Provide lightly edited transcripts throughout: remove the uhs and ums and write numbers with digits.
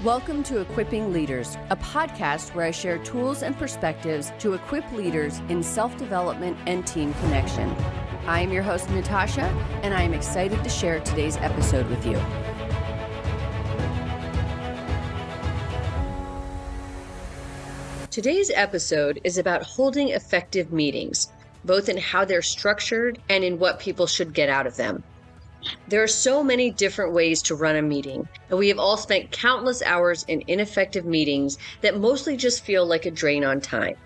Welcome to Equipping Leaders, a podcast where I share tools and perspectives to equip leaders in self-development and team connection. I am your host, Natasha, and I am excited to share today's episode with you. Today's episode is about holding effective meetings, both in how they're structured and in what people should get out of them. There are so many different ways to run a meeting, and we have all spent countless hours in ineffective meetings that mostly just feel like a drain on time.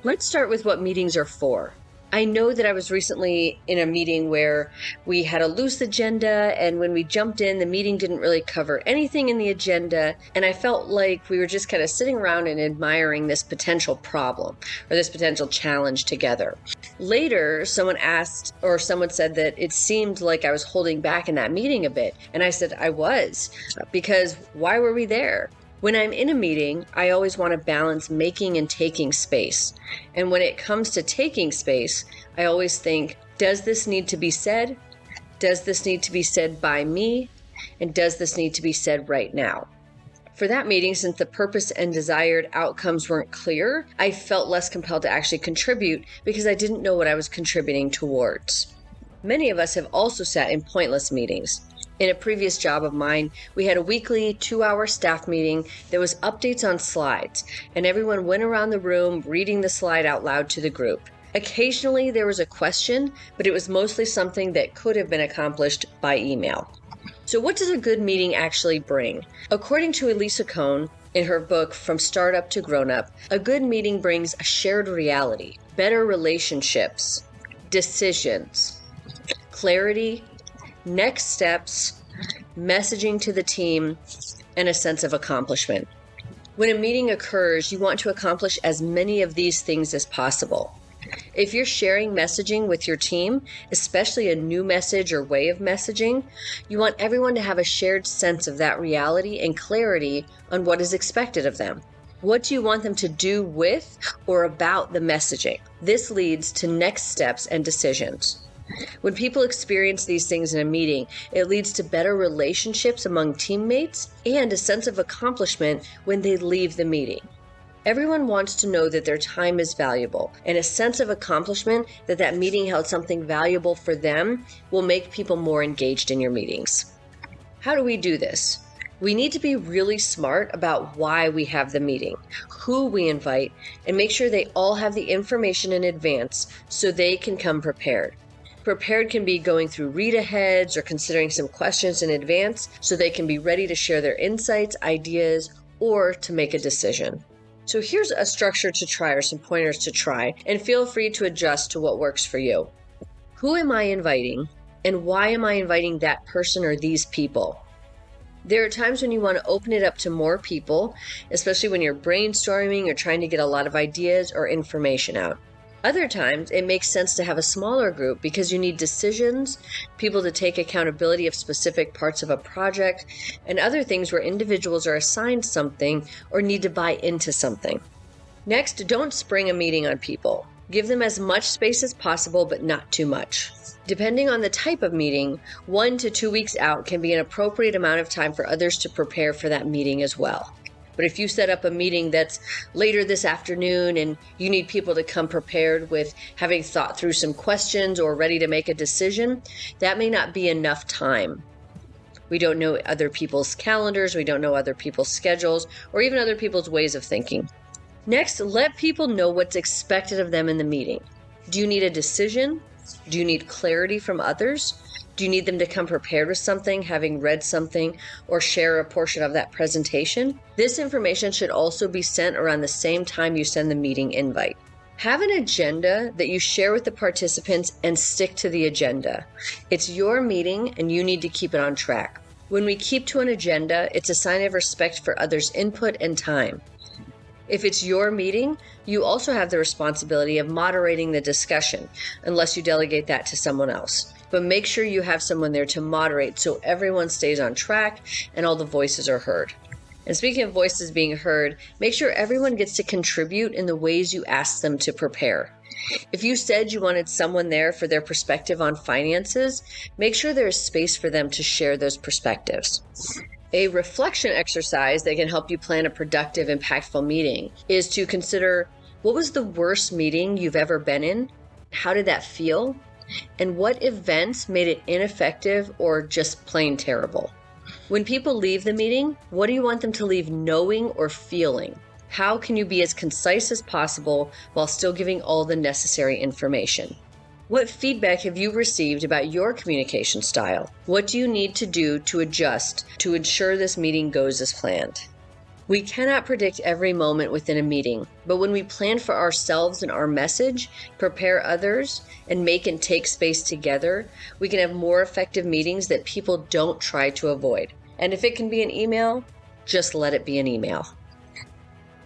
Let's start with what meetings are for. I know that I was recently in a meeting where we had a loose agenda, and when we jumped in, the meeting didn't really cover anything in the agenda, and I felt like we were just kind of sitting around and admiring this potential problem or this potential challenge together. Later, someone said that it seemed like I was holding back in that meeting a bit, and I said I was, because why were we there? When I'm in a meeting, I always want to balance making and taking space. And when it comes to taking space, I always think, does this need to be said? Does this need to be said by me? And does this need to be said right now? For that meeting, since the purpose and desired outcomes weren't clear, I felt less compelled to actually contribute because I didn't know what I was contributing towards. Many of us have also sat in pointless meetings. In a previous job of mine, we had a weekly 2-hour staff meeting that was updates on slides, and everyone went around the room reading the slide out loud to the group. Occasionally there was a question, but it was mostly something that could have been accomplished by email. So what does a good meeting actually bring? According to Elisa Cohn, in her book From Startup to Grown Up, a good meeting brings a shared reality, better relationships, decisions, clarity, next steps, messaging to the team, and a sense of accomplishment. When a meeting occurs, you want to accomplish as many of these things as possible. If you're sharing messaging with your team, especially a new message or way of messaging, you want everyone to have a shared sense of that reality and clarity on what is expected of them. What do you want them to do with or about the messaging? This leads to next steps and decisions. When people experience these things in a meeting, it leads to better relationships among teammates and a sense of accomplishment when they leave the meeting. Everyone wants to know that their time is valuable, and a sense of accomplishment that that meeting held something valuable for them will make people more engaged in your meetings. How do we do this? We need to be really smart about why we have the meeting, who we invite, and make sure they all have the information in advance so they can come prepared. Prepared can be going through read-aheads or considering some questions in advance so they can be ready to share their insights, ideas, or to make a decision. So here's a structure to try or some pointers to try, and feel free to adjust to what works for you. Who am I inviting, and why am I inviting that person or these people? There are times when you want to open it up to more people, especially when you're brainstorming or trying to get a lot of ideas or information out. Other times, it makes sense to have a smaller group because you need decisions, people to take accountability of specific parts of a project, and other things where individuals are assigned something or need to buy into something. Next, don't spring a meeting on people. Give them as much space as possible, but not too much. Depending on the type of meeting, 1 to 2 weeks out can be an appropriate amount of time for others to prepare for that meeting as well. But if you set up a meeting that's later this afternoon and you need people to come prepared with having thought through some questions or ready to make a decision, that may not be enough time. We don't know other people's calendars, we don't know other people's schedules, or even other people's ways of thinking. Next, let people know what's expected of them in the meeting. Do you need a decision? Do you need clarity from others? Do you need them to come prepared with something, having read something, or share a portion of that presentation? This information should also be sent around the same time you send the meeting invite. Have an agenda that you share with the participants and stick to the agenda. It's your meeting and you need to keep it on track. When we keep to an agenda, it's a sign of respect for others' input and time. If it's your meeting, you also have the responsibility of moderating the discussion, unless you delegate that to someone else. But make sure you have someone there to moderate so everyone stays on track and all the voices are heard. And speaking of voices being heard, make sure everyone gets to contribute in the ways you ask them to prepare. If you said you wanted someone there for their perspective on finances, make sure there is space for them to share those perspectives. A reflection exercise that can help you plan a productive, impactful meeting is to consider, what was the worst meeting you've ever been in? How did that feel? And what events made it ineffective or just plain terrible? When people leave the meeting, what do you want them to leave knowing or feeling? How can you be as concise as possible while still giving all the necessary information? What feedback have you received about your communication style? What do you need to do to adjust to ensure this meeting goes as planned? We cannot predict every moment within a meeting, but when we plan for ourselves and our message, prepare others, and make and take space together, we can have more effective meetings that people don't try to avoid. And if it can be an email, just let it be an email.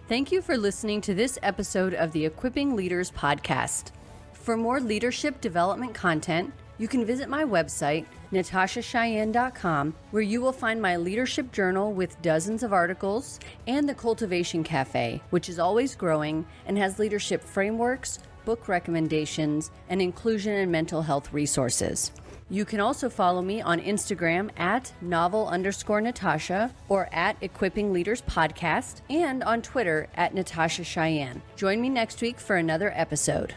Thank you for listening to this episode of the Equipping Leaders podcast. For more leadership development content, you can visit my website, NatashaCheyenne.com, where you will find my leadership journal with dozens of articles and the Cultivation Cafe, which is always growing and has leadership frameworks, book recommendations, and inclusion and mental health resources. You can also follow me on Instagram at novel_Natasha or at Equipping Leaders Podcast and on Twitter at Natasha Cheyenne. Join me next week for another episode.